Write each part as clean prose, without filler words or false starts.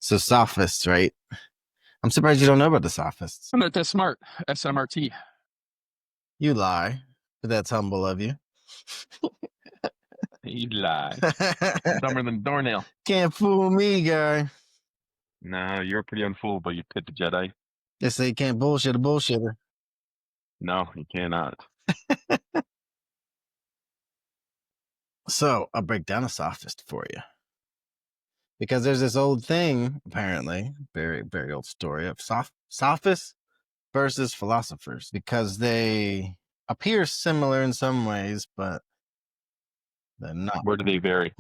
So Sophists, right? I'm surprised you don't know about the Sophists. I'm not that smart. SMRT. You lie, but that's humble of you. You lie. Dumber than doornail. Can't fool me, guy. No, you're pretty unfoolable, you pit the Jedi. They say you can't bullshit a bullshitter. No, you cannot. So I'll break down a sophist for you. Because there's this old thing, apparently, very, very old story of sophists versus philosophers, because they appear similar in some ways, but they're not. Where do they vary?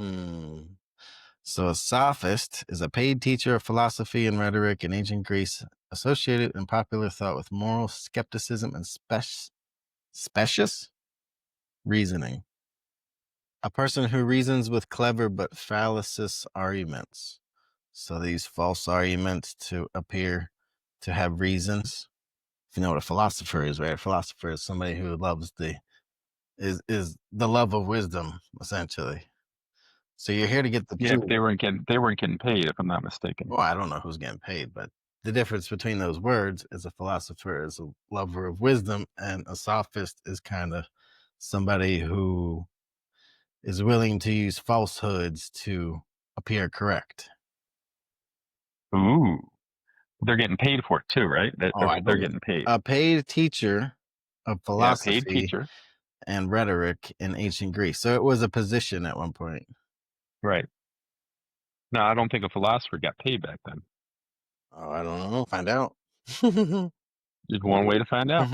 So a sophist is a paid teacher of philosophy and rhetoric in ancient Greece, associated in popular thought with moral skepticism and specious reasoning. A person who reasons with clever but fallacious arguments. So these false arguments to appear to have reasons. If you know what a philosopher is, right? A philosopher is somebody who loves is the love of wisdom, essentially. So you're here to get the truth. They weren't getting paid, if I'm not mistaken. Well, I don't know who's getting paid, but the difference between those words is a philosopher is a lover of wisdom, and a sophist is kind of somebody who is willing to use falsehoods to appear correct. Ooh. They're getting paid for it too, right? They're getting paid. A paid teacher of philosophy paid teacher. And rhetoric in ancient Greece. So it was a position at one point. Right. No, I don't think a philosopher got paid back then. Oh, I don't know. Find out. There's one way to find out.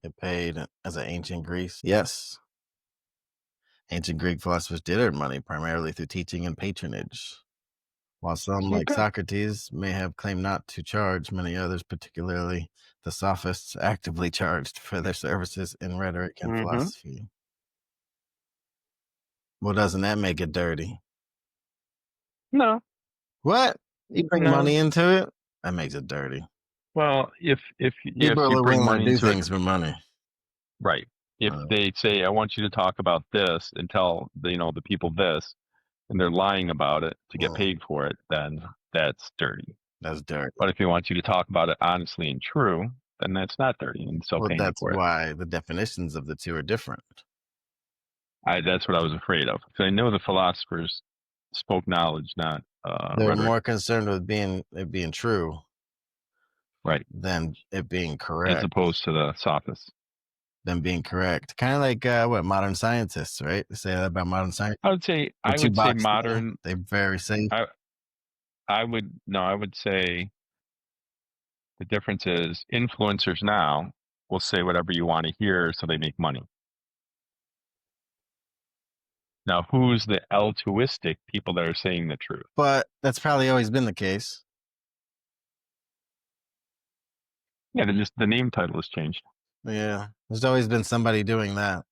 Get paid as an ancient Greece. Yes. Ancient Greek philosophers did earn money primarily through teaching and patronage. While some, like Socrates, may have claimed not to charge, many others, particularly the Sophists, actively charged for their services in rhetoric and philosophy. Well, doesn't that make it dirty? No. What? You bring money into it? That makes it dirty. Well, if people you bring money to do into things for money, right? If they say, "I want you to talk about this," and tell the people this, and they're lying about it to get paid for it, then that's dirty. That's dirty. But if they want you to talk about it honestly and true, then that's not dirty, and still paying that's for it. Why the definitions of the two are different. That's what I was afraid of. Because I know the philosophers spoke knowledge, not they're rhetoric. more concerned with it being true, right, than it being correct, as opposed to the sophists. Than being correct. Kind of like what modern scientists, right? They say that about modern science. I would say modern. They're very safe. I would say the difference is influencers now will say whatever you want to hear so they make money. Now, who's the altruistic people that are saying the truth? But that's probably always been the case. Yeah, the name title has changed. Yeah, there's always been somebody doing that.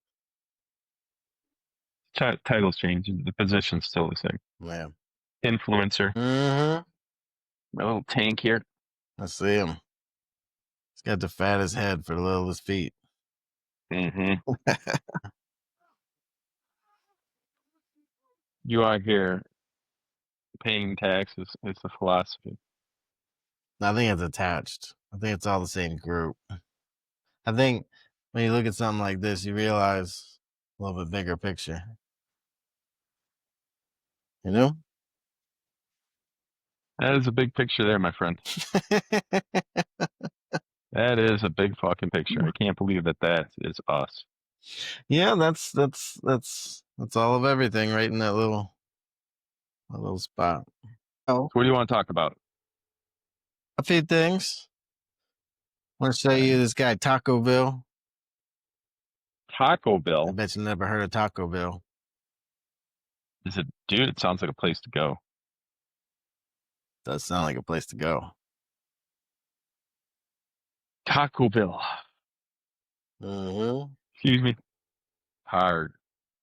Titles change, the position's still the same. Yeah. Influencer. My little tank here. I see him. He's got the fattest head for the littlest feet. You are here paying taxes. It's a philosophy. I think it's attached. I think it's all the same group. I think when you look at something like this, you realize a little bit bigger picture. You know? That is a big picture there, my friend. That is a big fucking picture. I can't believe that is us. Yeah, that's all of everything right in that little spot. So what do you want to talk about? A few things. I want to show you this guy, Tocqueville. Tocqueville? I bet you never heard of Tocqueville. Dude, it sounds like a place to go. Does sound like a place to go. Tocqueville. Excuse me. Hard.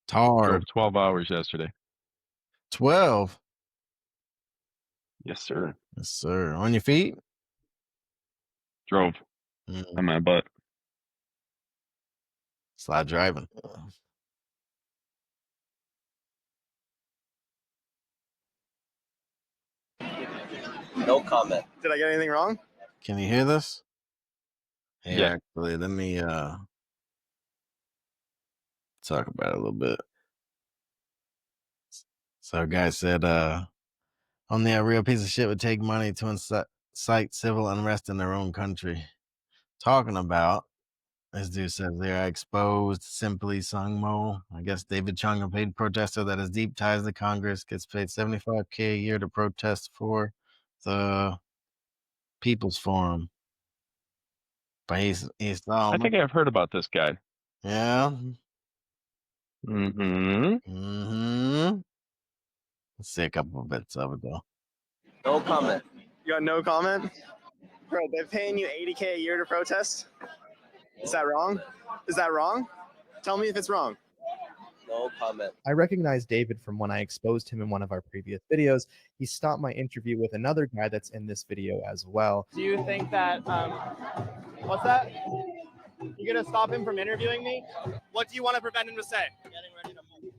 Drove 12 hours yesterday. 12? Yes, sir. Yes, sir. On your feet? Drove. On my butt. Slide driving. No comment. Did I get anything wrong? Can you hear this? Hey, Yeah. actually, let me talk about it a little bit. So a guy said, only a real piece of shit would take money to incite civil unrest in their own country. Talking about, this dude says they are exposed, simply Sung Mo. I guess David Chung, a paid protester that has deep ties to Congress, gets paid $75K a year to protest for the People's Forum. But he's I think I've heard about this guy. Yeah. Mm-hmm. Let's see a couple of bits of it though. No comment. You got no comment? Bro, they're paying you $80K a year to protest? Is that wrong? Is that wrong? Tell me if it's wrong. No comment. I recognize David from when I exposed him in one of our previous videos. He stopped my interview with another guy that's in this video as well. Do you think that, what's that? You gonna stop him from interviewing me? What do you want to prevent him to say? Getting ready to move.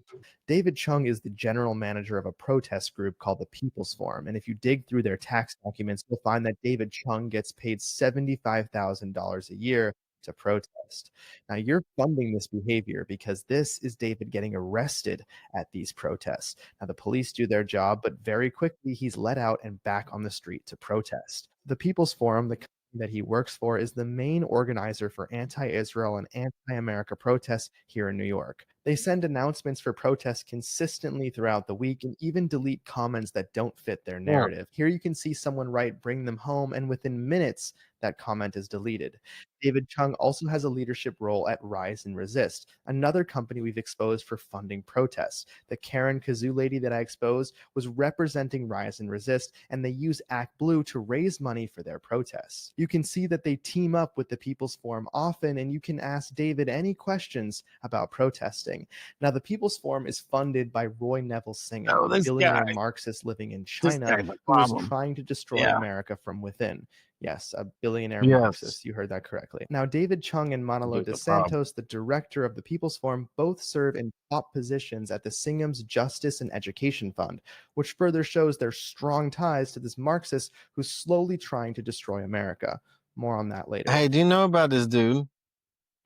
David Chung is the general manager of a protest group called the People's Forum. And if you dig through their tax documents, you'll find that David Chung gets paid $75,000 a year to protest. Now, you're funding this behavior because this is David getting arrested at these protests. Now, the police do their job, but very quickly he's let out and back on the street to protest. The People's Forum, the that he works for, is the main organizer for anti-Israel and anti-America protests here in New York. They send announcements for protests consistently throughout the week and even delete comments that don't fit their narrative. Here you can see someone write "bring them home," and within minutes that comment is deleted. David Chung also has a leadership role at Rise and Resist, another company we've exposed for funding protests. The Karen Kazoo lady that I exposed was representing Rise and Resist, and they use Act Blue to raise money for their protests. You can see that they team up with the People's Forum often, and you can ask David any questions about protesting. Now, the People's Forum is funded by Roy Neville Singham, a billionaire Marxist living in China who is trying to destroy America from within. Yes, a billionaire Marxist. You heard that correctly. Now, David Chung and Manolo dos Santos, the director of the People's Forum, both serve in top positions at the Singham's Justice and Education Fund, which further shows their strong ties to this Marxist who's slowly trying to destroy America. More on that later. Hey, do you know about this dude?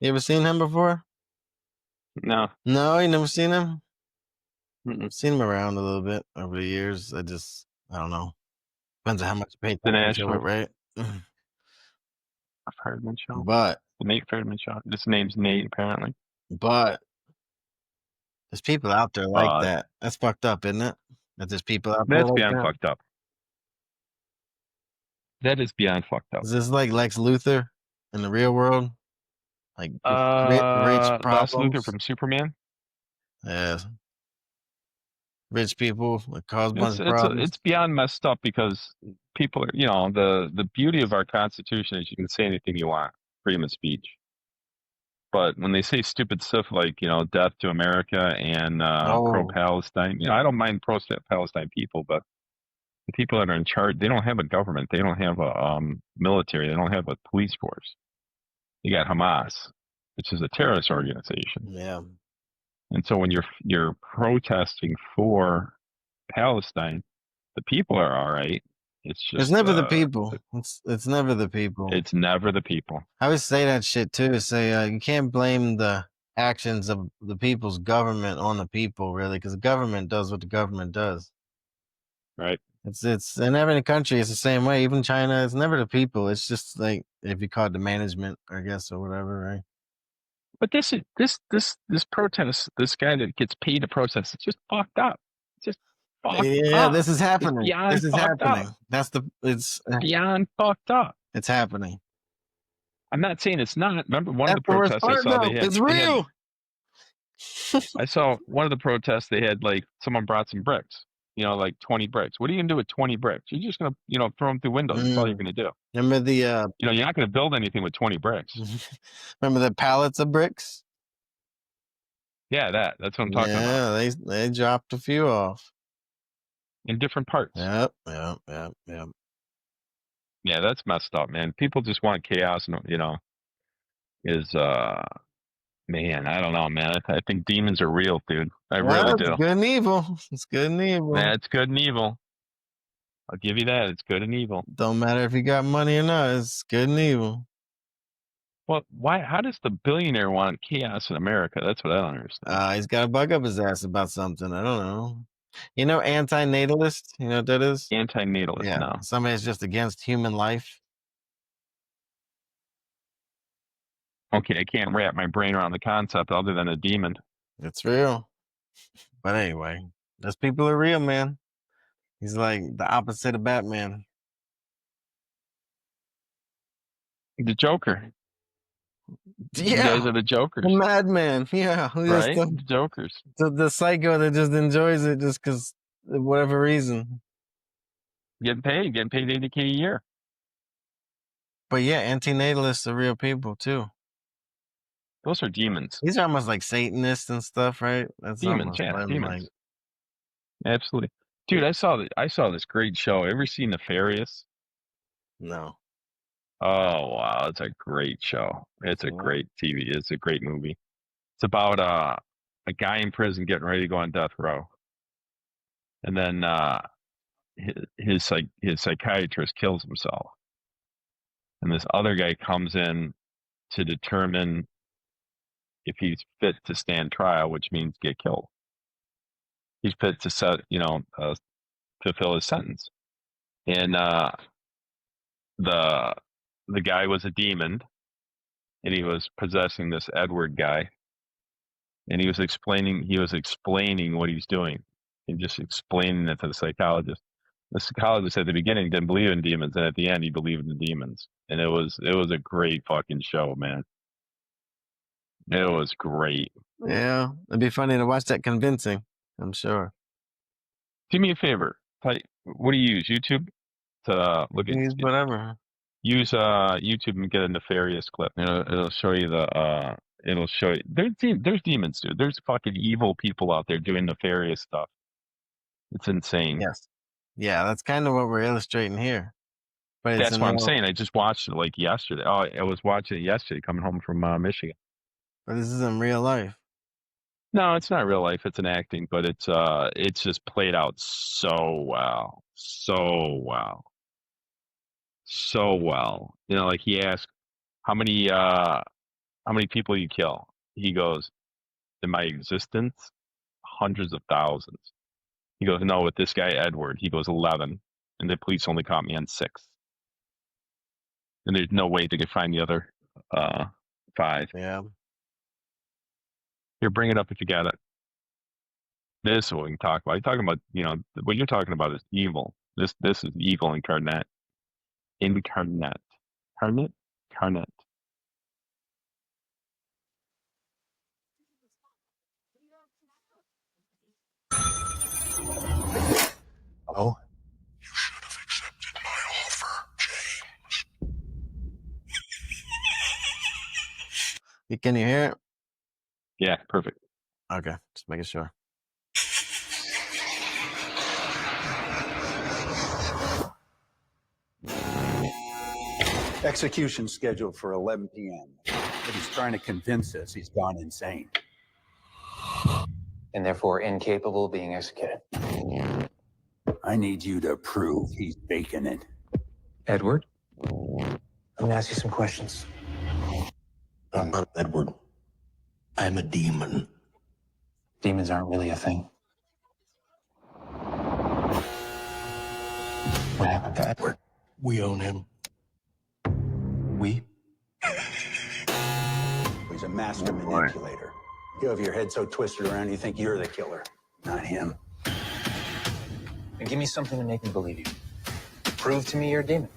You ever seen him before? No. No, you never seen him? Mm-mm. Seen him around a little bit over the years. I don't know. Depends on how much you pay attention to it, right? I've heard him show. But the Nate Fairman show. This name's Nate, apparently. But there's people out there like that. That's fucked up, isn't it? That there's people out there that's like beyond that. Fucked up. That is beyond fucked up. Is this like Lex Luthor in the real world? Like rich Lex problems? Luthor from Superman? Yeah. Rich people that cause a bunch of problems. It's beyond messed up because people are, the beauty of our Constitution is you can say anything you want, freedom of speech. But when they say stupid stuff like, death to America and pro-Palestine, I don't mind pro-Palestine people, but the people that are in charge, they don't have a government. They don't have a military. They don't have a police force. You got Hamas, which is a terrorist organization. Yeah. And so when you're protesting for Palestine, the people are all right. It's just it's never the people. It's never the people. It's never the people. I always say that shit too. Say you can't blame the actions of the people's government on the people, really, because the government does what the government does. Right. It's in every country. It's the same way. Even China. It's never the people. It's just like if you call it the management, I guess, or whatever, right? But this protest, this guy that gets paid to protest, it's just fucked up. It's just fucked up. This is happening. This is happening. Up. It's beyond fucked up. It's happening. I'm not saying it's not. Remember one of the protests I saw they had. It's real. I saw one of the protests they had like someone brought some bricks. Like 20 bricks. What are you gonna do with 20 bricks? You're just gonna, throw them through windows. That's all you're gonna do. Remember the you're not gonna build anything with 20 bricks. Remember the pallets of bricks? Yeah, that's what I'm talking about. Yeah, they dropped a few off. In different parts. Yep. Yeah, that's messed up, man. People just want chaos and man, I don't know, man. I think demons are real, dude. I really do. It's good and evil. It's good and evil. Yeah, it's good and evil. I'll give you that. It's good and evil. Don't matter if you got money or not. It's good and evil. Well, why? How does the billionaire want chaos in America? That's what I don't understand. He's got a bug up his ass about something. I don't know. You know, anti-natalist? You know what that is? Anti-natalist, Yeah. no. Somebody that's just against human life. Okay, I can't wrap my brain around the concept other than a demon. It's real. But anyway, those people are real, man. He's like the opposite of Batman. The Joker. You guys are the Jokers. The madman. Yeah. Right? The Jokers. The psycho that just enjoys it just because of whatever reason. Getting paid $80K a year. But yeah, anti-natalists are real people too. Those are demons. These are almost like Satanists and stuff, right? That's demons, yeah, demons. Absolutely. Dude, I saw this great show. Ever seen Nefarious? No. Oh wow, it's a great show. It's a great TV. It's a great movie. It's about a guy in prison getting ready to go on death row, and then his psychiatrist kills himself, and this other guy comes in to determine if he's fit to stand trial, which means get killed. He's fit to fulfill his sentence, and the guy was a demon, and he was possessing this Edward guy, and he was explaining what he was doing, and just explaining it to the psychologist. The psychologist at the beginning didn't believe in demons, and at the end he believed in demons, and it was a great fucking show, man. It was great. Yeah, it'd be funny to watch that convincing, I'm sure. Do me a favor. What do you use? YouTube to look at? Use whatever. Use YouTube and get a Nefarious clip. It'll show you it'll show you there's demons, dude. There's fucking evil people out there doing nefarious stuff. It's insane. Yes. Yeah, that's kind of what we're illustrating here. But that's what I'm saying. I just watched it like yesterday. Oh, I was watching it yesterday coming home from Michigan. But this isn't real life. No, it's not real life. It's an acting, but it's just played out so well. So well. So well. Like he asked, how many people you kill? He goes, in my existence, hundreds of thousands. He goes, no, with this guy Edward, he goes 11, and the police only caught me on 6. And there's no way they could find the other 5. Yeah. Here, bring it up if you got it. This is what we can talk about. You're talking about, what you're talking about is evil. This is evil incarnate. Incarnate. Oh? You should have accepted my offer, James. Can you hear it? Yeah, perfect. Okay, just making sure. Execution scheduled for 11 p.m. But he's trying to convince us he's gone insane. And therefore incapable of being executed. I need you to prove he's faking it. Edward? I'm gonna ask you some questions. I'm not Edward. I'm a demon. Demons aren't really a thing. What happened to Edward? We own him. We? He's a master manipulator. You have your head so twisted around you think you're the killer, not him. And give me something to make me believe you. Prove to me you're a demon.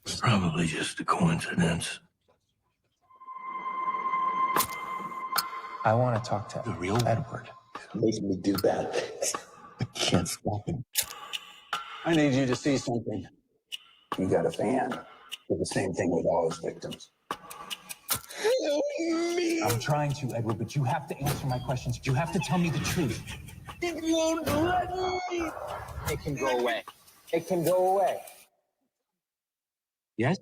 It's probably just a coincidence. I want to talk to The real Edward. Making me do bad things. I can't stop him. I need you to see something. You got a fan. Did the same thing with all his victims. Help me! I'm trying to, Edward, but you have to answer my questions. You have to tell me the truth. It won't let me! It can go away. It can go away. Yes?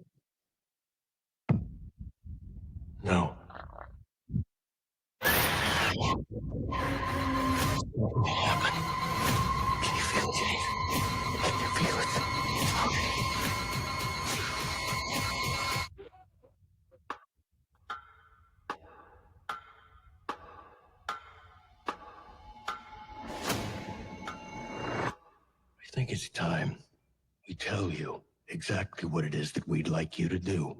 No. What happened? Can you feel it, Jake? Can you feel it? I think it's time we tell you exactly what it is that we'd like you to do.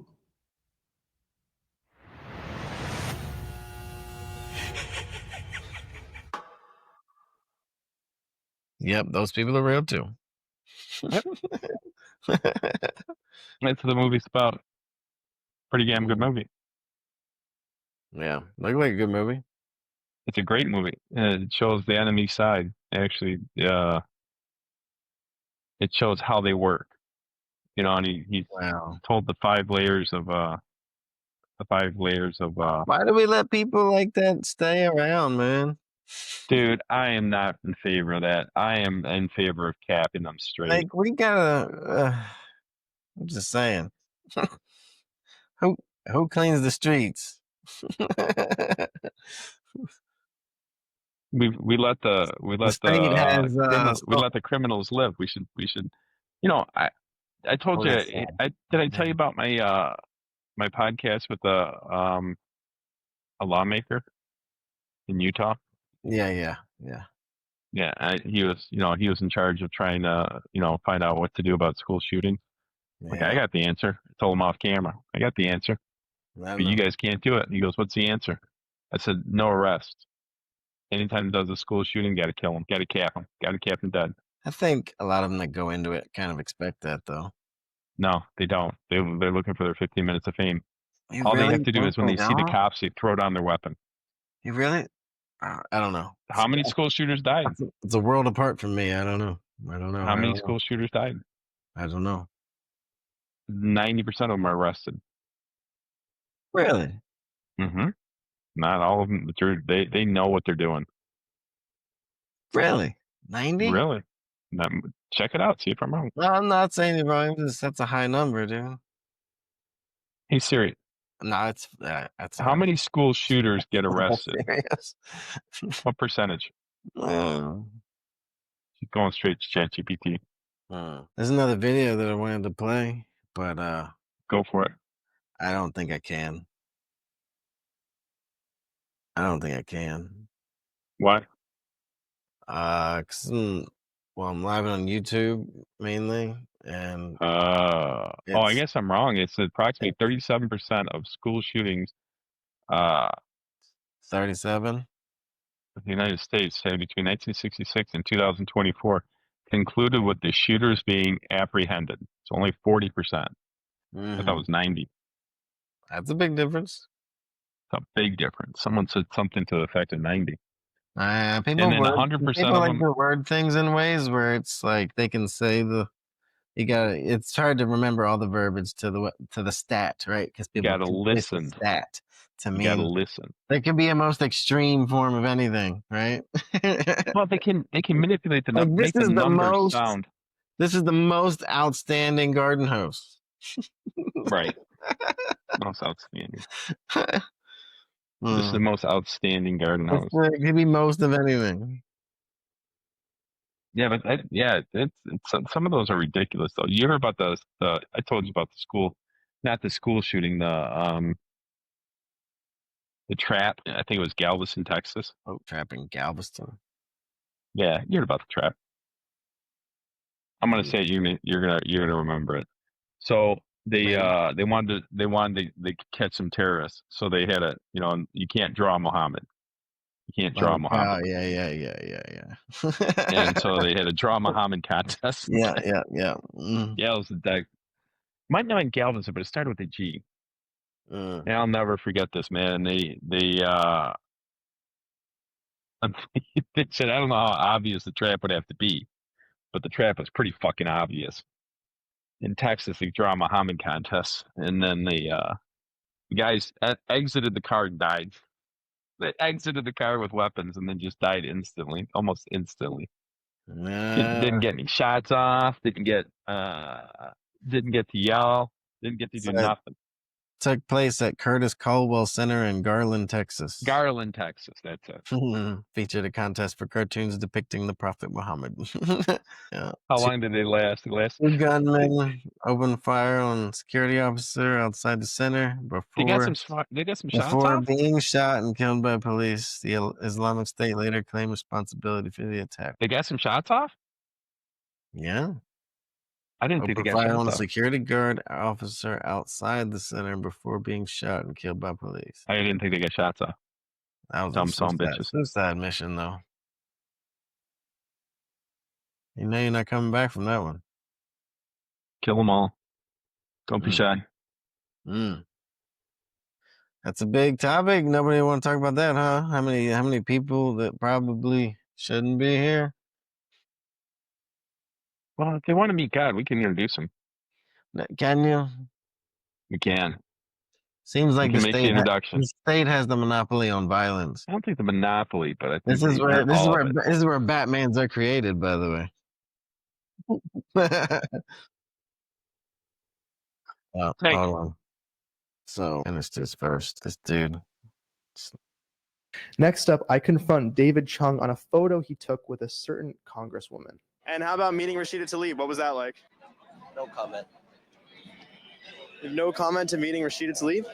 Yep, those people are real too. Yep. That's what the movie's about. Pretty damn good movie. Yeah, looked like a good movie. It's a great movie. It shows the enemy side. Actually, it shows how they work. You know, and he's Wow. told the 5 layers of Why do we let people like that stay around, man? dude, I am not in favor of that. I am in favor of capping them straight. Like, we gotta. I'm just saying. Who cleans the streets? we let the state has, criminals, we let the criminals live. We should you know, I told you, that's sad. did I tell you about my my podcast with a lawmaker in Utah? Yeah. Yeah, he was in charge of trying to find out what to do about school shootings. Like, I got the answer. I told him off camera. I got the answer. But you guys can't do it. He goes, "What's the answer?" I said, "No arrest. Anytime he does a school shooting, got to kill him. Got to cap him. Got to cap him dead." I think a lot of them that go into it kind of expect that, though. No, they don't. They're looking for their 15 minutes of fame. You All really they have to do think is when they see the don't? cops, they throw down their weapon. You really? I don't know. How many school shooters died? It's a world apart from me. I don't know. How many school shooters died? I don't know. 90% of them are arrested. Really? Mm-hmm. Not all of them. They know what they're doing. Really? 90? Really? Check it out. See if I'm wrong. No, I'm not saying you're wrong. That's a high number, dude. Hey Siri, No, that's how many school shooters get arrested? serious. What percentage? She's going straight to ChatGPT. There's another video that I wanted to play, but Go for it. I don't think I can. I don't think I can. Why? 'Cause I'm live on YouTube mainly, and I guess I'm wrong. It's approximately 37% of school shootings 37. in the United States between 1966 and 2024 concluded with the shooters being apprehended. It's only 40%. I thought it was 90. That's a big difference. It's a big difference. Someone said something to the effect of 90. People And then 100% people of like them to word things in ways where it's like they can say it's hard to remember all the verbiage to the stat, right? Because people gotta listen. Stat to you mean gotta listen. there can be a most extreme form of anything, right? Well, they can manipulate the Like, make the numbers sound This is the most outstanding garden hose. right. Most outstanding. This is the most outstanding garden hose. It could be most of anything. Yeah, but it's some of those are ridiculous though. You heard about the I told you about the school, not the school shooting, the trap. I think it was Galveston, Texas. Oh, trap in Galveston. Yeah, you heard about the trap. I'm gonna say it, you're gonna remember it. So they wanted to catch some terrorists. So they had you can't draw Muhammad. You can't draw Muhammad. Yeah. And so they had a draw Muhammad contest. Yeah. Yeah, it was might not in Galveston, but it started with a G. And I'll never forget this, man. They they said, I don't know how obvious the trap would have to be, but the trap was pretty fucking obvious. In Texas, they draw Muhammad contests, and then the guys exited the car and died. They exited the car with weapons and then just died instantly, almost instantly. Didn't get any shots off. Didn't get to yell. Didn't get to do nothing. took place at Curtis Caldwell Center in Garland, Texas. Garland, Texas. That's it. Featured a contest for cartoons depicting the Prophet Muhammad. Yeah. How long did they last? They last. Two gunmen opened fire on security officer outside the center They got before some shots before off. being shot and killed by police. The Islamic State later claimed responsibility for the attack. They got some shots off. Yeah. I didn't think they Opened got fire shots on a off. security guard officer outside the center before being shot and killed by police. I didn't think they got shots off. That was Dumb a son of suicide, bitches. suicide mission, though. You know you're not coming back from that one. Kill them all. Don't be shy. That's a big topic. Nobody want to talk about that, huh? How many people that probably shouldn't be here? Well, if they want to meet God, we can introduce them. Can you? We can. Seems like We can make the introduction. the state has the monopoly on violence. I don't think the monopoly, but I think This is where Batmans are created, by the way. Hold on. So finish this first. This dude. Next up, I confront David Chung on a photo he took with a certain congresswoman. And how about meeting Rashida Tlaib? What was that like? No comment. No comment to meeting Rashida Tlaib?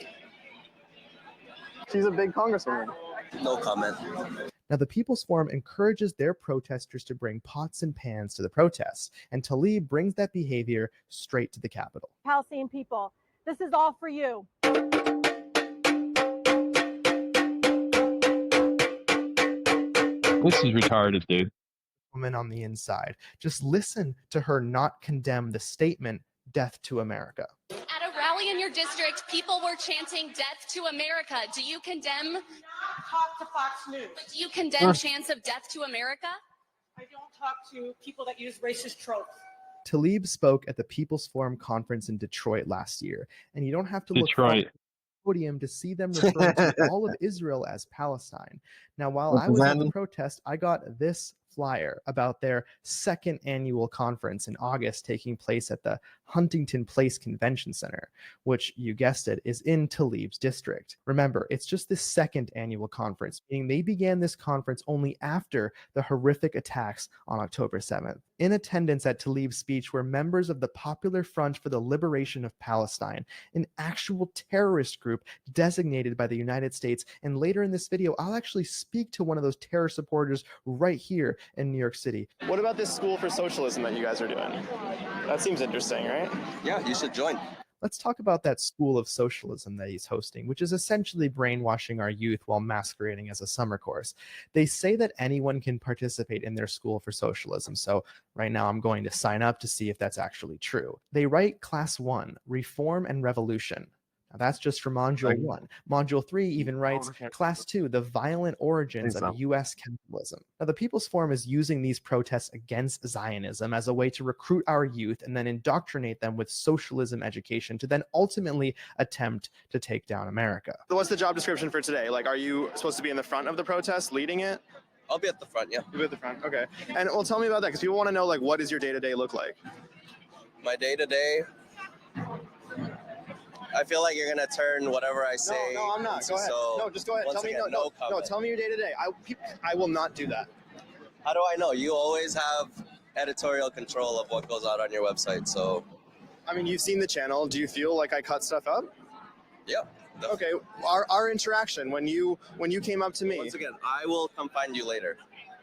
She's a big congresswoman. No comment. Now, the People's Forum encourages their protesters to bring pots and pans to the protests, and Tlaib brings that behavior straight to the Capitol. Palestinian people, this is all for you. This is retarded, dude. Woman on the inside. Just listen to her not condemn the statement, "Death to America." At a rally in your district, people were chanting "Death to America." Do you condemn? Talk to Fox News. Do you condemn chants of "Death to America"? I don't talk to people that use racist tropes. Tlaib spoke at the People's Forum conference in Detroit last year, and you don't have to look Detroit. podium to see them refer to all of Israel as Palestine. Now, while I was at the protest, I got this flyer about their second annual conference in August taking place at the Huntington Place Convention Center, which, you guessed it, is in Tlaib's district. Remember, it's just the second annual conference, meaning they began this conference only after the horrific attacks on October 7th. In attendance at Tlaib's speech were members of the Popular Front for the Liberation of Palestine, an actual terrorist group designated by the United States. And later in this video, I'll actually speak to one of those terror supporters right here in New York City. What about this school for socialism that you guys are doing? That seems interesting, right? Yeah, you should join. Let's talk about that school of socialism that he's hosting, which is essentially brainwashing our youth while masquerading as a summer course. They say that anyone can participate in their school for socialism. So right now I'm going to sign up to see if that's actually true. They write Class 1, Reform and Revolution. Now, that's just for Module 1. Module 3 even writes Class 2, The Violent Origins of U.S. Capitalism. Now, the People's Forum is using these protests against Zionism as a way to recruit our youth and then indoctrinate them with socialism education to then ultimately attempt to take down America. So what's the job description for today? Like, are you supposed to be in the front of the protest, leading it? I'll be at the front, yeah. You'll be at the front, okay. And well, tell me about that, because people want to know, like, what does your day-to-day look like? My day-to-day, I feel like you're gonna turn whatever I say. No, I'm not. Go ahead. So no, just go ahead. Tell me. Again, No, comment. tell me your day to day. I will not do that. How do I know? You always have editorial control of what goes out on your website. So, I mean, you've seen the channel. Do you feel like I cut stuff up? yeah. Okay. Our interaction when you came up to me. Once again, I will come find you later.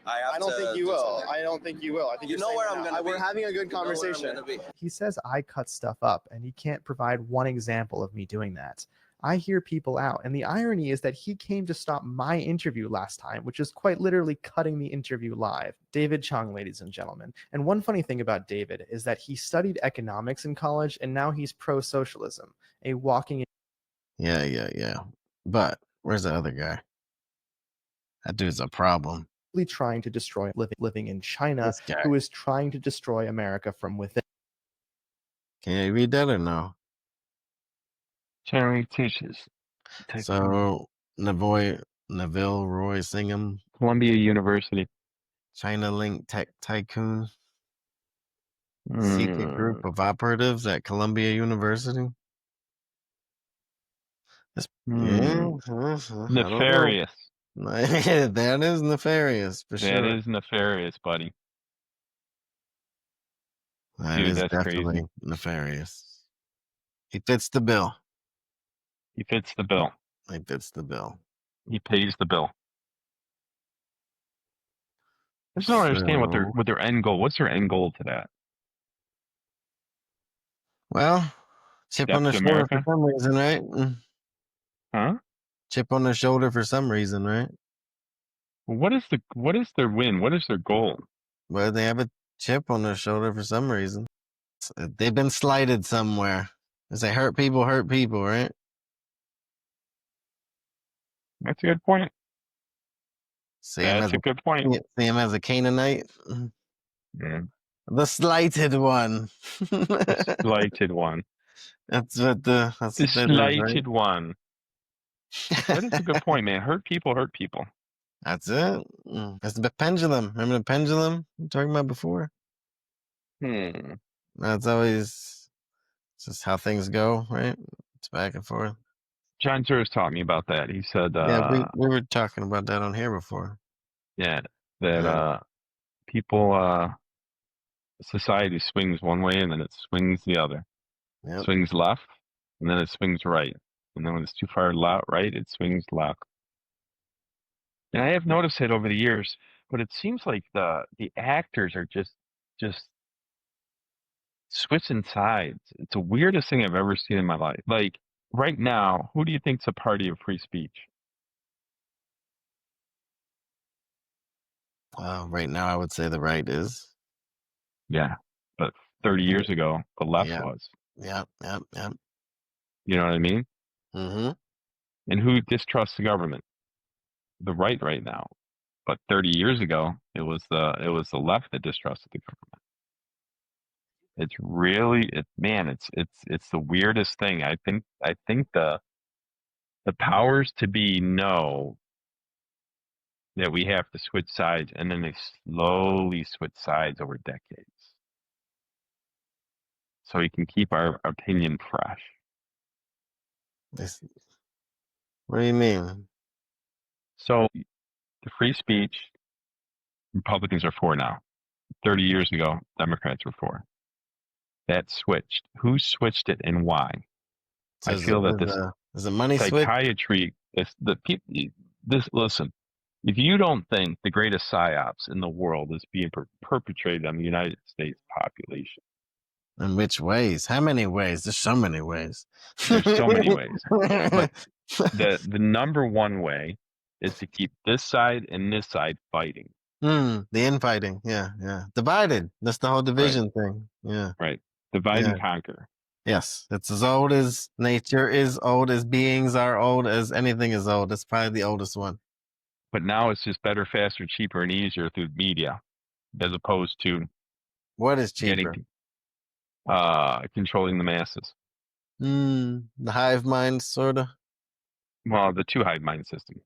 I don't think you will. I don't think you will. I think you know where I'm going to be. We're having a good conversation. He says I cut stuff up, and he can't provide one example of me doing that. I hear people out, and the irony is that he came to stop my interview last time, which is quite literally cutting the interview live. David Chung, ladies and gentlemen. And one funny thing about David is that he studied economics in college, and now he's pro-socialism, a walking... Yeah. But where's the other guy? That dude's a problem. Trying to destroy living in China, who is trying to destroy America from within. Can you read that or no? Cherry teaches. So Neville Roy Singham, Columbia University. China Link Tech Tycoon, secret group of operatives at Columbia University. Yeah, I don't know. Nefarious. That is nefarious for That sure. is nefarious, buddy. That Dude, is that's definitely crazy. nefarious. He fits the bill. He fits the bill. He fits the bill. He pays the bill. I just don't understand what their end goal. What's their end goal to that? Well, chip Death on the to shoulder for America? some reason, right? Huh? Chip on the shoulder for some reason, right? What is their win? What is their goal? Well, they have a chip on their shoulder for some reason. They've been slighted somewhere. As they hurt people, right? That's a good point. See him That's a good point. see him as a Canaanite. Yeah. The slighted one. The slighted one. That's what The that is, slighted right? one. That is a good point, man. Hurt people hurt people. That's it. That's the pendulum. Remember the pendulum we were talking about before? That's always just how things go, right? It's back and forth. John Zers taught me about that. He said, Yeah, we were talking about that on here before. yeah, that people, society swings one way and then it swings the other. Yep. Swings left and then it swings right. And then when it's too far right, it swings left. And I have noticed it over the years, but it seems like the actors are just switching sides. It's the weirdest thing I've ever seen in my life. Like right now, who do you think's a party of free speech? Right now, I would say the right is. Yeah, but 30 years ago, the left was. Yep. You know what I mean? Mm-hmm. And who distrusts the government? The right now. But 30 years ago, it was the left that distrusted the government. It's really it's the weirdest thing. I think the powers to be know that we have to switch sides, and then they slowly switch sides over decades, so we can keep our opinion fresh. What do you mean? So the free speech, Republicans are for now. 30 years ago, Democrats were for. That switched. Who switched it and why? So I feel that is a money psychiatry is the people. Listen, if you don't think the greatest psyops in the world is being perpetrated on the United States population, in which ways? How many ways? There's so many ways. There's so many ways. But the number one way is to keep this side and this side fighting. The infighting. Yeah. Divided. That's the whole division thing. Yeah. Right. Divide and conquer. Yes. It's as old as nature is old, as beings are old, as anything is old. It's probably the oldest one. But now it's just better, faster, cheaper, and easier through media, as opposed to what is cheaper? Controlling the masses. The hive mind, sort of. Well, the two hive mind system.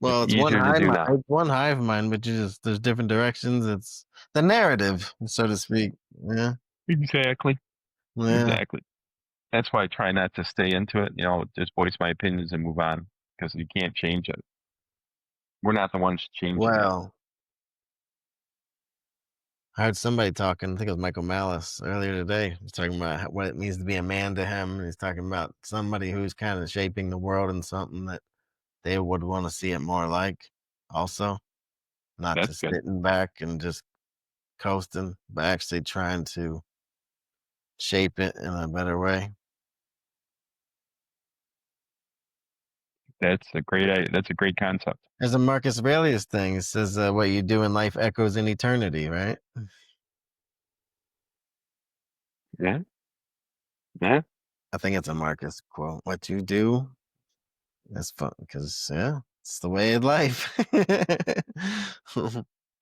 Well, it's one hive mind. It's one hive mind, but there's different directions. It's the narrative, so to speak. Yeah. Exactly. Yeah. Exactly. That's why I try not to stay into it. Just voice my opinions and move on, because you can't change it. We're not the ones changing it. I heard somebody talking, I think it was Michael Malice earlier today. He's talking about what it means to be a man to him. He's talking about somebody who's kind of shaping the world in something that they would want to see it more like also. Not just sitting back and just coasting, but actually trying to shape it in a better way. That's a great concept. There's a Marcus Aurelius thing. It says, what you do in life echoes in eternity, right? Yeah. Yeah. I think it's a Marcus quote. What you do, that's fun, because, it's the way of life.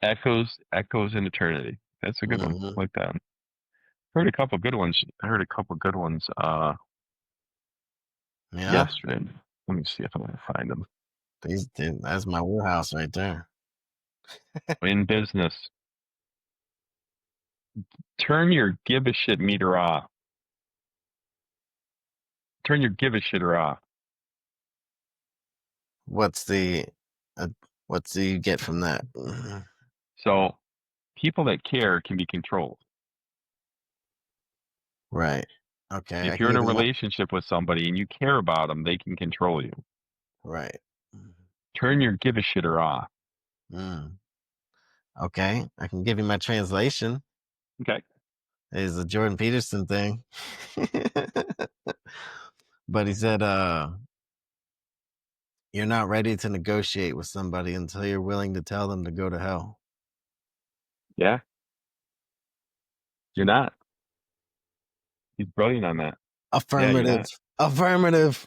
Echoes in eternity. That's a good one. I like that. Heard a couple good ones. Yesterday. Let me see if I can find them. That's my wheelhouse right there. In business, turn your give a shit meter off. Turn your give a shitter off. What's the you get from that? So people that care can be controlled. Right. Okay. If you're in a relationship with somebody and you care about them, they can control you. Right. Turn your give a shitter off. Okay. I can give you my translation. Okay. It's a Jordan Peterson thing. But he said, you're not ready to negotiate with somebody until you're willing to tell them to go to hell. Yeah. You're not. He's brilliant on that. Affirmative. Yeah, affirmative.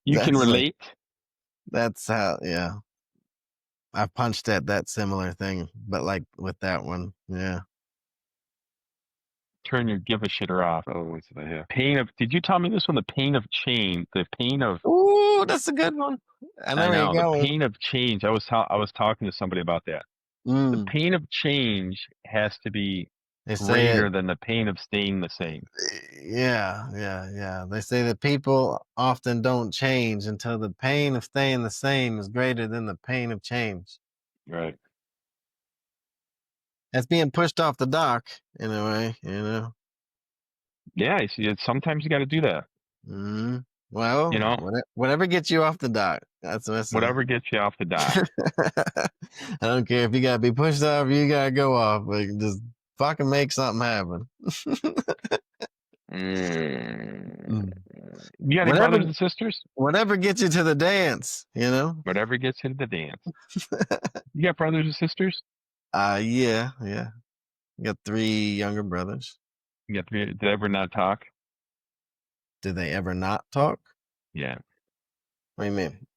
You can relate. That's how, yeah. I punched at that similar thing, but like with that one, yeah. Turn your give a shitter off. Oh, what's it here? Pain of. Did you tell me this one? The pain of change. The pain of. Ooh, that's a good one. I know the pain of change. I was talking to somebody about that. The pain of change has to be greater than the pain of staying the same. Yeah. They say that people often don't change until the pain of staying the same is greater than the pain of change. Right. That's being pushed off the dock in a way, you know. Yeah, I see. Sometimes you got to do that. Well, you know, whatever gets you off the dock. That's what I say. Whatever gets you off the dock. I don't care if you gotta be pushed off, you gotta go off. But just fucking make something happen. You got any brothers and sisters? Whatever gets you to the dance, you know. Whatever gets you to the dance. You got brothers and sisters? Yeah. You got 3 younger brothers. You got 3. Did they ever not talk? Did they ever not talk? Yeah. What do you mean?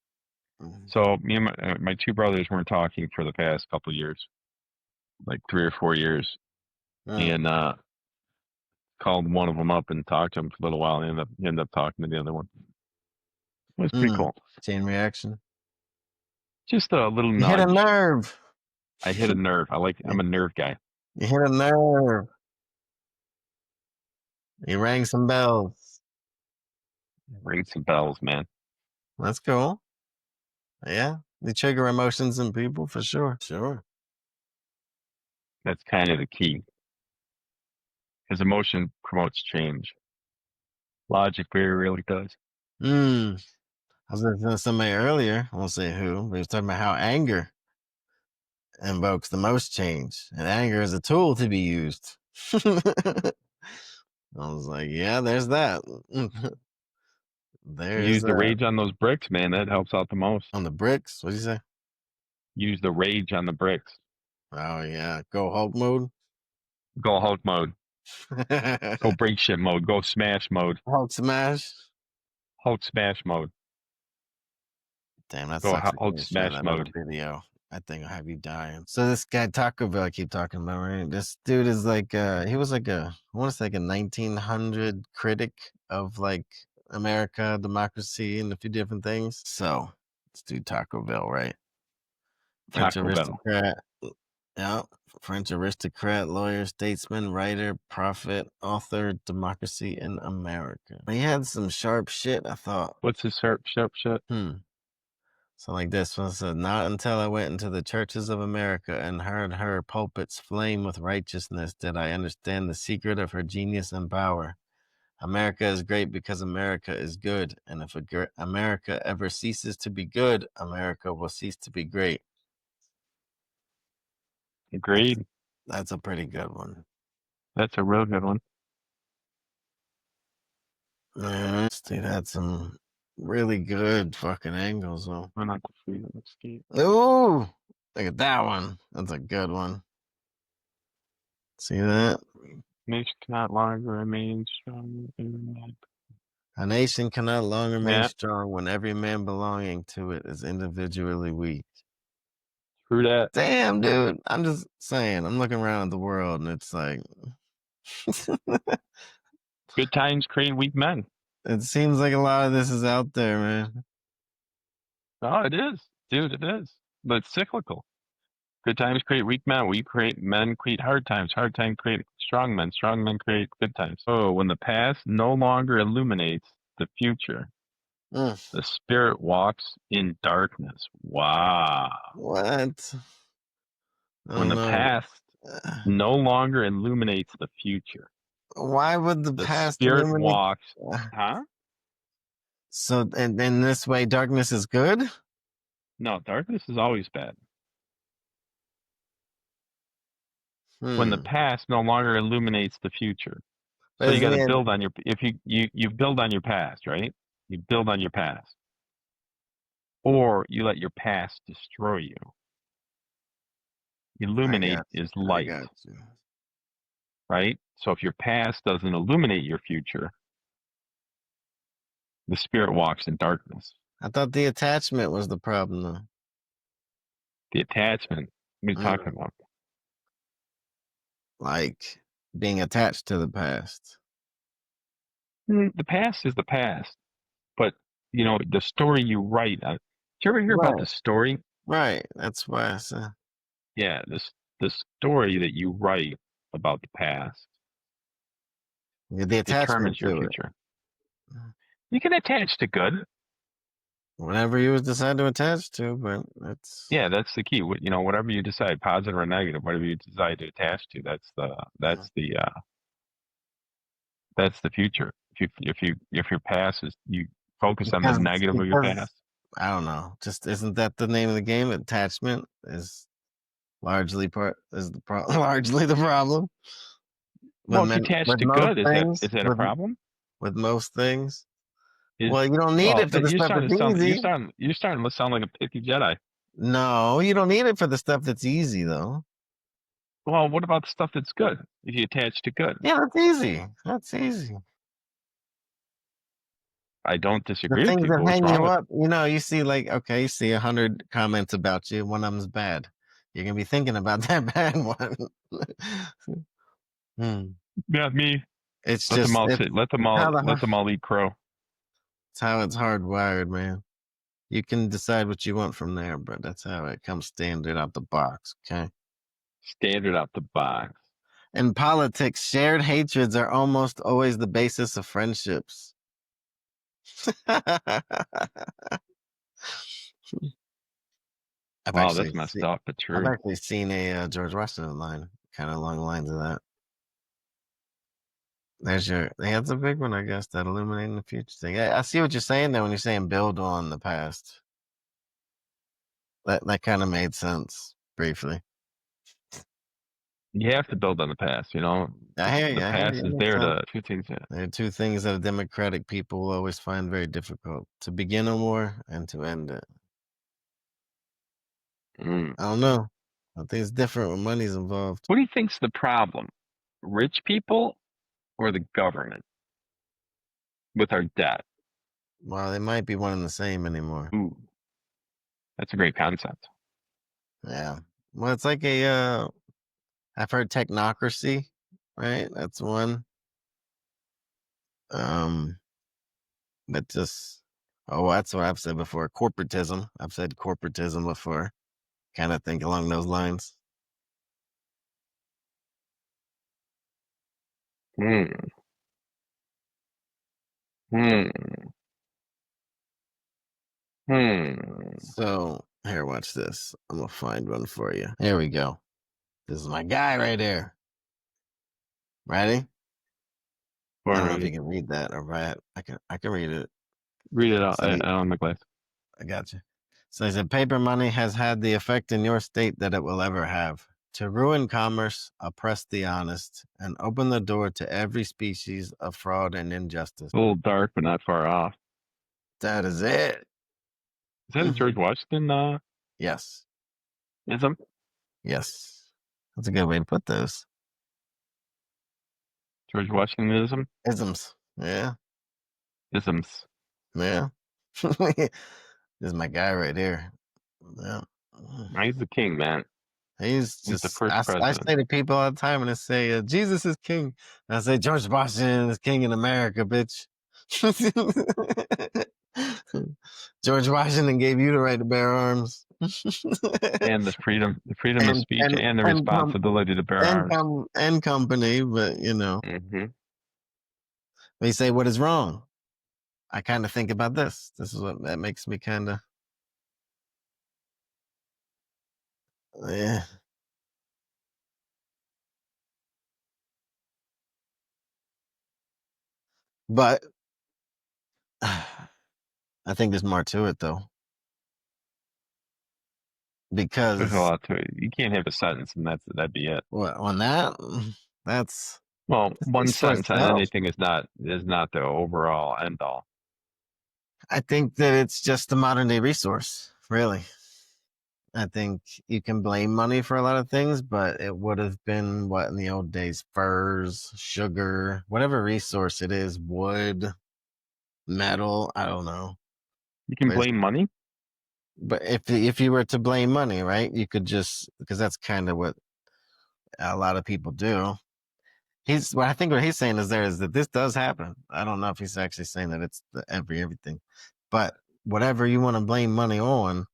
So me and my 2 brothers weren't talking for the past couple of years, like 3 or 4 years, and called one of them up and talked to him for a little while, and ended up talking to the other one. It was pretty cool. Chain reaction. Just a little nudge. You hit a nerve. I hit a nerve. I'm a nerve guy. You hit a nerve. You rang some bells. Ring some bells, man. That's cool. Yeah. They trigger emotions in people for sure. Sure. That's kind of the key. Because emotion promotes change. Logic very rarely does. I was listening to somebody earlier, I won't say who, but he was talking about how anger invokes the most change. And anger is a tool to be used. I was like, yeah, there's that. Use the rage on those bricks, man. That helps out the most. On the bricks? What'd you say? Use the rage on the bricks. Oh, yeah. Go Hulk mode? Go Hulk mode. Go break shit mode. Go smash mode. Hulk smash? Hulk smash mode. Damn, that's Go Hulk smash mode. Video. I think I'll have you dying. So this guy Tocqueville I keep talking about, right? This dude is like he was like I want to say like a 1900 critic of like America, democracy, and a few different things. So let's do Tocqueville, right? French aristocrat. Yeah. French aristocrat, lawyer, statesman, writer, prophet, author, democracy in America. He had some sharp shit, I thought. What's his sharp shit? So like this one said, not until I went into the churches of America and heard her pulpits flame with righteousness did I understand the secret of her genius and power. America is great because America is good. And if America ever ceases to be good, America will cease to be great. Agreed. That's a pretty good one. That's a real good one. This dude had some really good fucking angles, though. We're not the freedom escape. Ooh, look at that one. That's a good one. See that? Nation cannot longer remain strong. A nation cannot longer remain strong when every man belonging to it is individually weak. True that. Damn, dude. I'm just saying. I'm looking around at the world, and it's like good times create weak men. It seems like a lot of this is out there, man. Oh, it is, dude. It is, but it's cyclical. Good times create weak men. Weak men create hard times. Hard times create strong men. Strong men create good times. So when the past no longer illuminates the future, the spirit walks in darkness. Wow. What? When the past no longer illuminates the future, why would the the past spirit illuminate? walks. Huh? So, and in this way, darkness is good? No, darkness is always bad. When the past no longer illuminates the future. So you got to build on your, if you build on your past, right? You build on your past. Or you let your past destroy you. Illuminate is light. Right? So if your past doesn't illuminate your future, the spirit walks in darkness. I thought the attachment was the problem, though. The attachment? What are you talking about? Like being attached to the past. The past is the past. But, you know, the story you write. Did you ever hear about the story? Right. That's why I said. Yeah, the story that you write about the past The attachment determines your to future. You can attach to good. Whatever you decide to attach to, but that's that's the key. You know, whatever you decide, positive or negative, whatever you decide to attach to, that's the future. If your past is, you focus on the negative of your past. I don't know. Just isn't that the name of the game? Attachment is largely largely the problem. Well, if you attach to good, is that a problem? With most things. Well, you don't need it for the stuff that's easy. You're starting to sound like a picky Jedi. No, you don't need it for the stuff that's easy, though. Well, what about the stuff that's good? If you attach to good. Yeah, that's easy. That's easy. I don't disagree the with things you. that hang you up, you know, you see you see 100 comments about you. One of them's bad. You're going to be thinking about that bad one. Yeah, me. It's let them all eat crow. It's how it's hardwired, man. You can decide what you want from there, but that's how it comes standard out the box, okay? Standard out the box. In politics, shared hatreds are almost always the basis of friendships. Wow, that's messed up, but true. I've actually seen a George Washington line, kind of along the lines of that. That's a big one, I guess, that illuminating the future thing. I see what you're saying there when you're saying build on the past. That kind of made sense briefly. You have to build on the past, you know. I hear you. The past is there to two things. There are two things that a democratic people will always find very difficult: to begin a war and to end it. I don't know. I think it's different when money's involved. What do you think's the problem? Rich people or the government with our debt? Well, they might be one and the same anymore. Ooh, that's a great concept. Yeah. Well, it's like I've heard technocracy, right? That's one. But just that's what I've said before. Corporatism. I've said corporatism before. Kind of think along those lines. So here, watch this. I'm gonna find one for you. Here we go. This is my guy right here. Ready? I don't know if you can read that or right. I can read it. Read it out on the glass. I got you. So he said, paper money has had the effect in your state that it will ever have. To ruin commerce, oppress the honest, and open the door to every species of fraud and injustice. A little dark, but not far off. That is it. Is that a George Washington? Yes. Ism? Yes. That's a good way to put those. George Washingtonism? Isms. Yeah. Isms. Yeah. This is my guy right here. Yeah. He's the king, man. He's the first president. I say to people all the time when they say, Jesus is king. And I say, George Washington is king in America, bitch. George Washington gave you the right to bear arms. And the freedom of speech and the responsibility to bear arms. And company, but they say, what is wrong? I kind of think about this. This is what that makes me kind of, yeah. But I think there's more to it, though. Because there's a lot to it. You can't have a sentence and that'd be it. Well, on that, that's one sentence on anything is not the overall end all. I think that it's just a modern day resource, really. I think you can blame money for a lot of things, but it would have been what in the old days: furs, sugar, whatever resource it is, wood, metal. I don't know. You can blame money, but if you were to blame money, right, you could just, because that's kind of what a lot of people do. I think what he's saying is that this does happen. I don't know if he's actually saying that it's everything, but whatever you want to blame money on,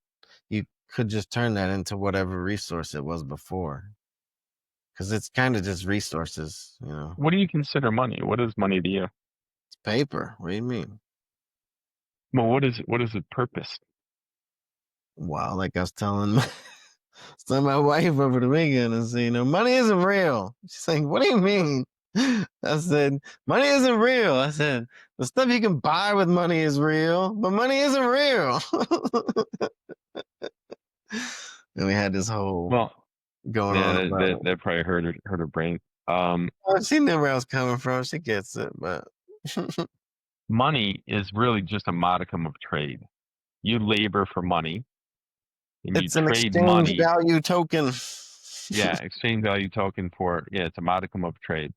you could just turn that into whatever resource it was before, because it's kind of just resources, What do you consider money? What is money to you? It's paper. What do you mean? Well, what is its purpose? Wow, like I was telling my wife over the weekend, and said, money isn't real. She's like, what do you mean? I said, money isn't real. I said, the stuff you can buy with money is real, but money isn't real. And we had this whole going on about that probably hurt her brain. She knew where I was coming from. She gets it, but money is really just a modicum of trade. You labor for money. And it's you an trade exchange money. value token. Yeah, exchange value token it's a modicum of trade.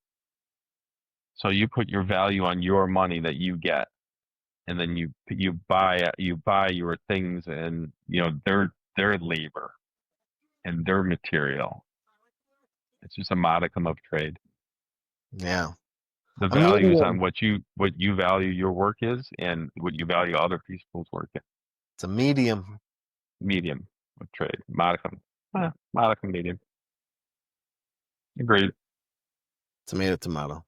So you put your value on your money that you get, and then you buy your things and their labor and their material. It's just a modicum of trade. Yeah. The value is on what you value your work is and what you value other people's work in. It's a medium. Medium of trade. Modicum. Modicum medium. Agreed. Tomato, tomato.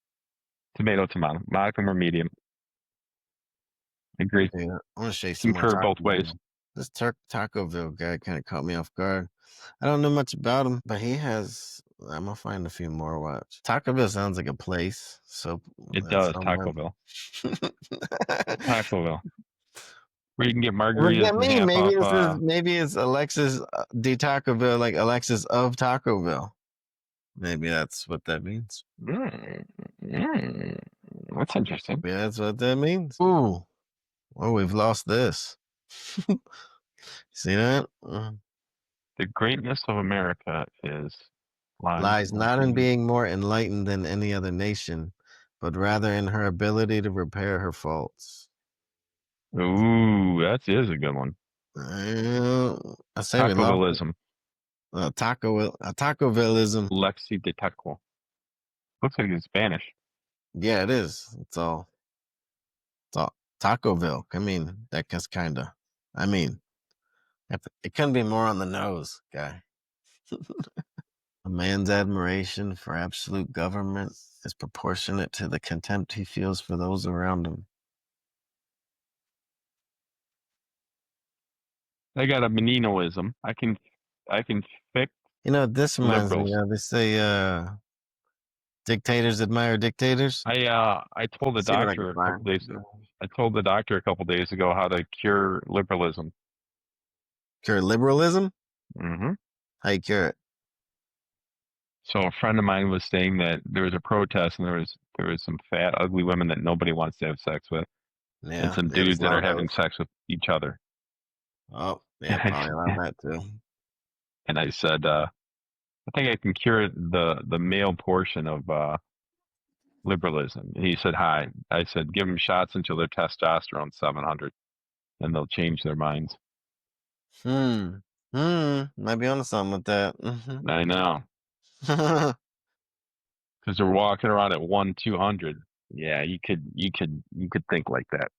Tomato, tomato. Modicum or medium. Agreed. Yeah, I want to show you some Concur more both ways. This Tocqueville guy kind of caught me off guard. I don't know much about him, but he has. I'm gonna find a few more. Watch. Tocqueville sounds like a place. So it does. Tocqueville. Tocqueville. Where you can get margaritas and half off. Maybe it's Alexis de Tocqueville, like Alexis of Tocqueville. Maybe that's what that means. That's interesting. Yeah, that's what that means. Ooh. Well, we've lost this. See that? The greatness of America lies not in being more enlightened than any other nation, but rather in her ability to repair her faults. Ooh, that is a good one. I say Tocquevillism. Tocquevillism. Lexi de Tocqueville. Looks like it's Spanish. Yeah, it is. It's all Tocqueville. I mean, that gets kind of. I mean, it couldn't be more on the nose, guy. A man's admiration for absolute government is proportionate to the contempt he feels for those around him. I got a Meninoism. I can fix. This reminds me. They say dictators admire dictators. I told the doctor a couple days ago. I told the doctor a couple days ago how to cure liberalism. Cure liberalism? Mm-hmm. How you cure it? So a friend of mine was saying that there was a protest and there was some fat, ugly women that nobody wants to have sex with, and some dudes that are having sex with each other. Oh, yeah, probably around that too. And I said, I think I can cure the male portion of liberalism. And he said, hi. I said, give them shots until their testosterone's 700, and they'll change their minds. Might be onto something with that. I know. Because they're walking around at 1-200. Yeah, you could think like that.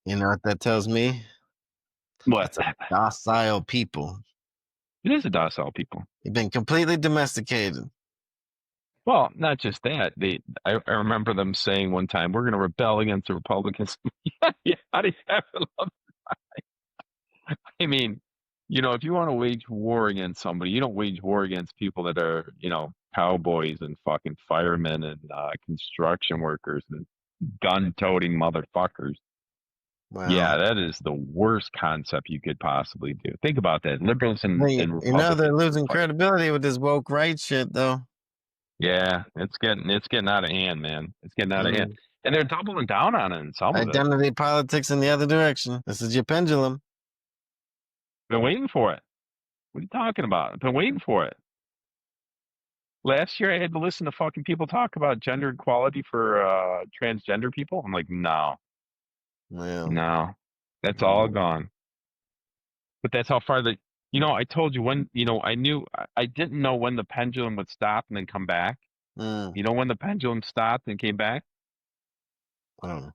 You know what that tells me? What? That's a docile people. It is a docile people. You've been completely domesticated. Well, not just that. I remember them saying one time, "We're going to rebel against the Republicans." Yeah, how do you have to love? I mean, if you want to wage war against somebody, you don't wage war against people that are, cowboys and fucking firemen and construction workers and gun-toting motherfuckers. Well, Yeah, that is the worst concept you could possibly do. Think about that. Liberals and they're Republicans. losing credibility with this woke right shit, though. Yeah, it's getting out of hand, man. It's getting out of hand. And they're doubling down on it in some of it. Identity politics in the other direction. This is your pendulum. Been waiting for it. What are you talking about? I've been waiting for it. Last year I had to listen to fucking people talk about gender equality for transgender people. I'm like, no. Well, No. That's all gone. But that's how far I told you when, I didn't know when the pendulum would stop and then come back. You know when the pendulum stopped and came back? Oh.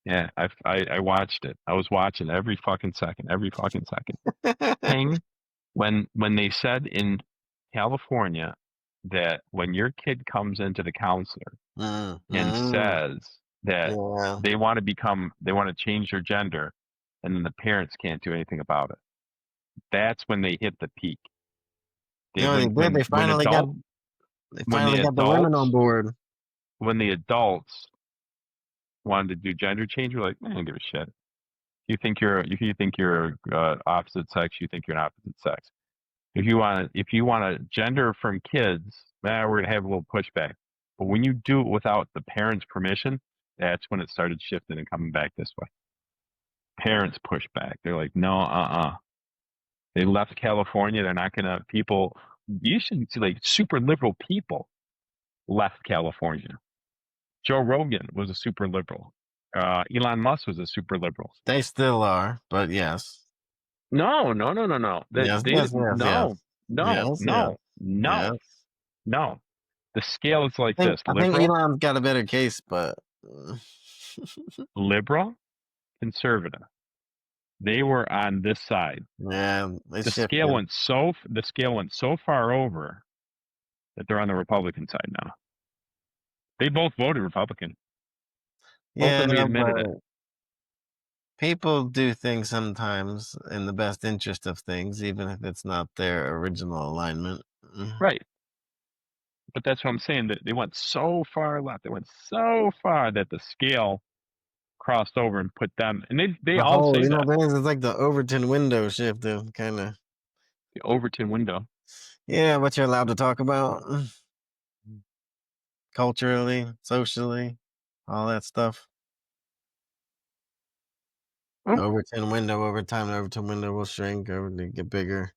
Yeah, I watched it. I was watching every fucking second. Thing when they said in California that when your kid comes into the counselor and says that they want to change their gender, and then the parents can't do anything about it, that's when they hit the peak. They finally got the women on board. When the adults wanted to do gender change, we're like, I don't give a shit. If you think you're opposite sex, you think you're an opposite sex. If you want to gender from kids, we're gonna have a little pushback. But when you do it without the parents' permission, that's when it started shifting and coming back this way. Parents push back. They're like, no, They left California. They're not gonna. People, you should see like super liberal people left California. Joe Rogan was a super liberal. Elon Musk was a super liberal. They still are, but yes. No. Yes. The scale is like this. I think Elon's got a better case, but liberal, conservative. They were on this side. Yeah, the scale went so far over that they're on the Republican side now. They both voted Republican. Openly admitted it. People do things sometimes in the best interest of things, even if it's not their original alignment. Right. But that's what I'm saying. That they went so far left. They went so far that the scale crossed over and put them. And they all say that. It's like the Overton window shift, kind of. The Overton window. Yeah, what you're allowed to talk about. Culturally, socially, all that stuff. Overton window over time, the Overton window will shrink or get bigger.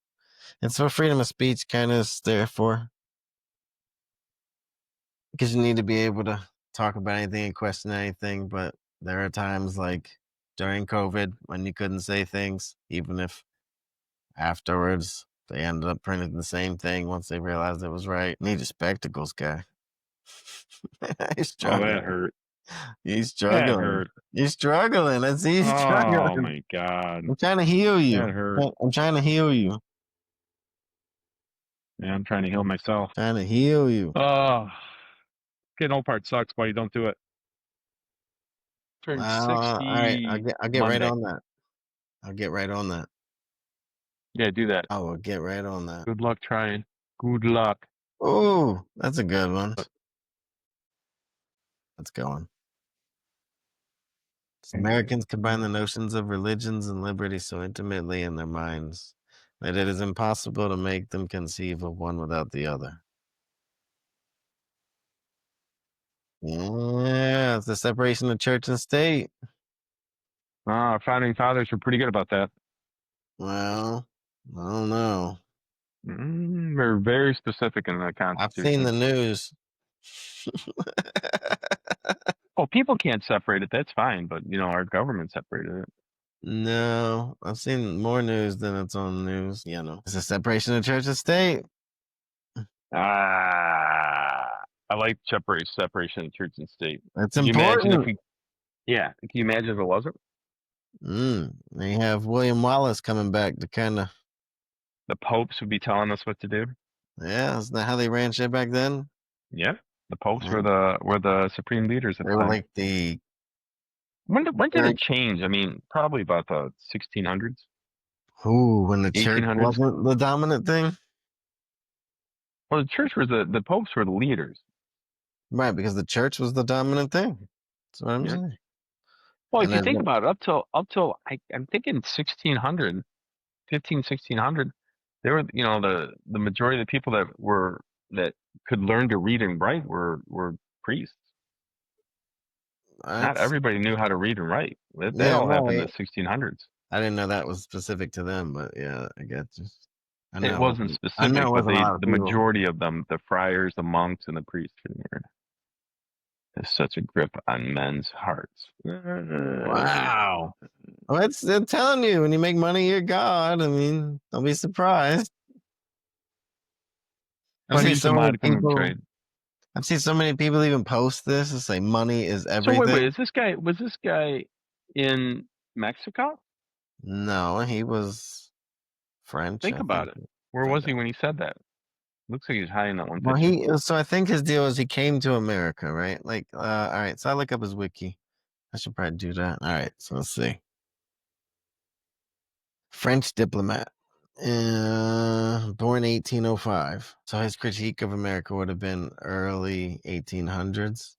It's what freedom of speech kind of is there for. Because you need to be able to talk about anything and question anything, but there are times like during COVID when you couldn't say things, even if afterwards they ended up printing the same thing once they realized it was right. Need your spectacles, guy. He's struggling. Oh, that hurt. He's struggling. That hurt. He's struggling. I see he's struggling. Oh my God. I'm trying to heal you. That hurt. I'm trying to heal you. Yeah, I'm trying to heal myself. Trying to heal you. Oh, getting old part sucks, buddy. Don't do it. Turn 60. All right, I'll get right on that. I'll get right on that. Yeah, do that. I will get right on that. Good luck trying. Good luck. Oh, that's a good one. Let's go on. Americans combine the notions of religions and liberty so intimately in their minds that it is impossible to make them conceive of one without the other. Yeah, it's the separation of church and state. Our founding fathers were pretty good about that. Well, I don't know. They're very specific in the Constitution. I've seen the news. Oh, people can't separate it. That's fine. But, our government separated it. No, I've seen more news than it's on the news. It's a separation of church and state. I like separation of church and state. That's important. Can you imagine if it wasn't? They have William Wallace coming back to kind of. The popes would be telling us what to do. Yeah, isn't that how they ran shit back then? Yeah, the popes Yeah. were the supreme leaders at They the were time. like the. When did it change? I mean, probably about the 1600s. Who, when the church 1800s? wasn't the dominant thing? Well, the church was the popes were the leaders. Right, because the church was the dominant thing. That's what I'm Yeah. saying. Well, And if you then think about it, up till I'm thinking 1600, 1600, they were, you know, the majority of the people that could learn to read and write were priests. Not that's, everybody knew how to read and write. That yeah, all happened in right. the 1600s. I didn't know that was specific to them, but yeah, I guess. I know It wasn't I know specific, it but wasn't a lot of the people. majority of them, the friars, the monks, and the priests, has such a grip on men's hearts. Wow. Well, they're telling you, when you make money, you're God. I mean, don't be surprised. I've seen so many people. I've seen so many people even post this and say money is everything. So wait, was this guy in Mexico? No, he was French. Think about it. Where was he when he said that? Looks like he's hiding that one picture. Well, so I think his deal is he came to America, right? Like, all right. So I look up his wiki. I should probably do that. All right. So let's see. French diplomat, born 1805. So his critique of America would have been early 1800s,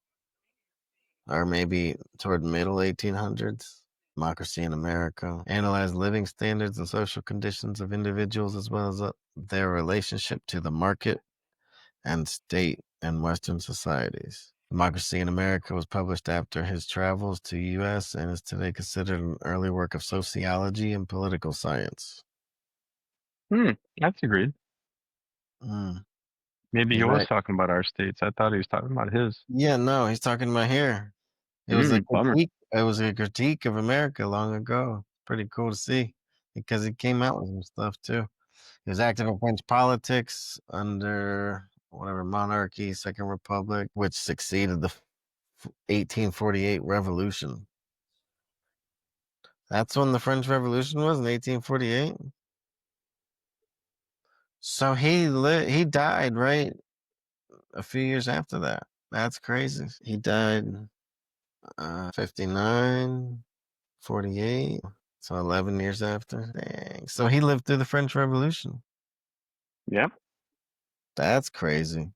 or maybe toward middle 1800s. Democracy in America, analyzed living standards and social conditions of individuals as well as their relationship to the market and state and Western societies. Democracy in America was published after his travels to U.S. and is today considered an early work of sociology and political science. That's agreed. Maybe he was talking about our states. I thought he was talking about his. Yeah, no, he's talking about here. It was a critique. It was a critique of America long ago. Pretty cool to see because he came out with some stuff too. He was active in French politics under whatever monarchy, Second Republic, which succeeded the 1848 Revolution. That's when the French Revolution was, in 1848. So he died right a few years after that. That's crazy. He died 59, 48, so 11 years after. Dang. So he lived through the French Revolution. Yep. That's crazy.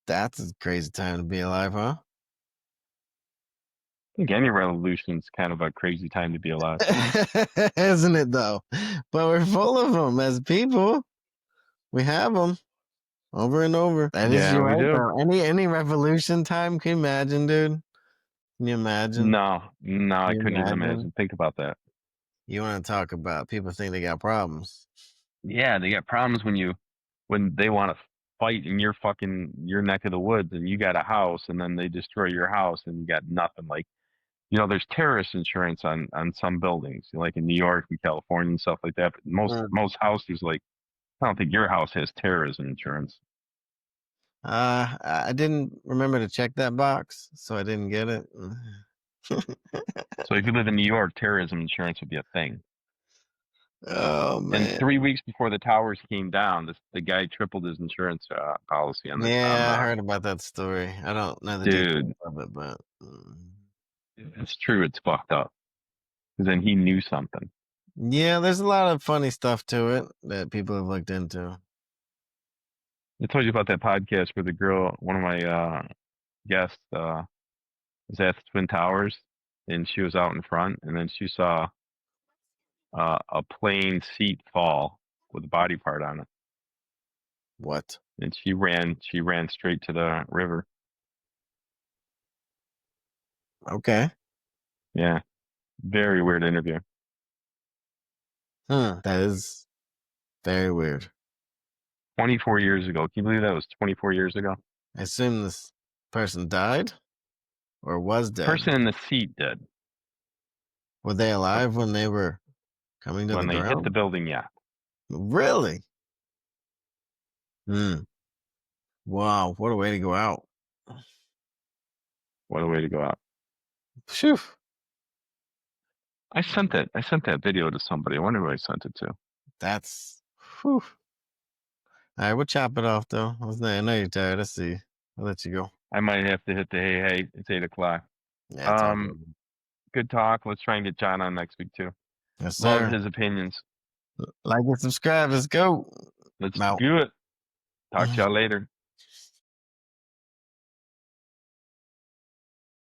That's a crazy time to be alive, huh? I think any revolution's kind of a crazy time to be alive. Isn't it, though? But we're full of them as people. We have them over and over. That is your right, though. Any revolution time, can you imagine, dude? Can you imagine? No, I couldn't even imagine. Think about that. You want to talk about people think they got problems. Yeah, they got problems when they want to fight in your neck of the woods and you got a house and then they destroy your house and you got nothing. Like, you know, there's terrorist insurance on some buildings, like in New York and California and stuff like that. But most houses, like, I don't think your house has terrorism insurance. I didn't remember to check that box, so I didn't get it. So if you live in New York, terrorism insurance would be a thing. Oh, man. And 3 weeks before the towers came down, the guy tripled his insurance policy on this. Yeah, I heard about that story. I don't know the details of it, but it's true. It's fucked up. Because then he knew something. Yeah, there's a lot of funny stuff to it that people have looked into. I told you about that podcast where the girl, one of my guests, was at the Twin Towers, and she was out in front, and then she saw a plane seat fall with a body part on it. What? And she ran straight to the river. Okay. Yeah. Very weird interview. That is very weird. 24 years ago. Can you believe that was 24 years ago? I assume this person died or was dead. The person in the seat did. Were they alive when they were coming to the ground? When they hit the building, yeah. Really? Wow, what a way to go out. What a way to go out. Phew. I sent that video to somebody. I wonder who I sent it to. That's whew. All right, we'll chop it off though. I know you're tired. Let's see. I'll let you go. I might have to hit the hey. It's 8 o'clock. Yeah, it's all good. Good talk. Let's try and get John on next week too. Yes, Love sir. his opinions. Like and subscribe. Let's go. Let's Out. do it. Talk to y'all later.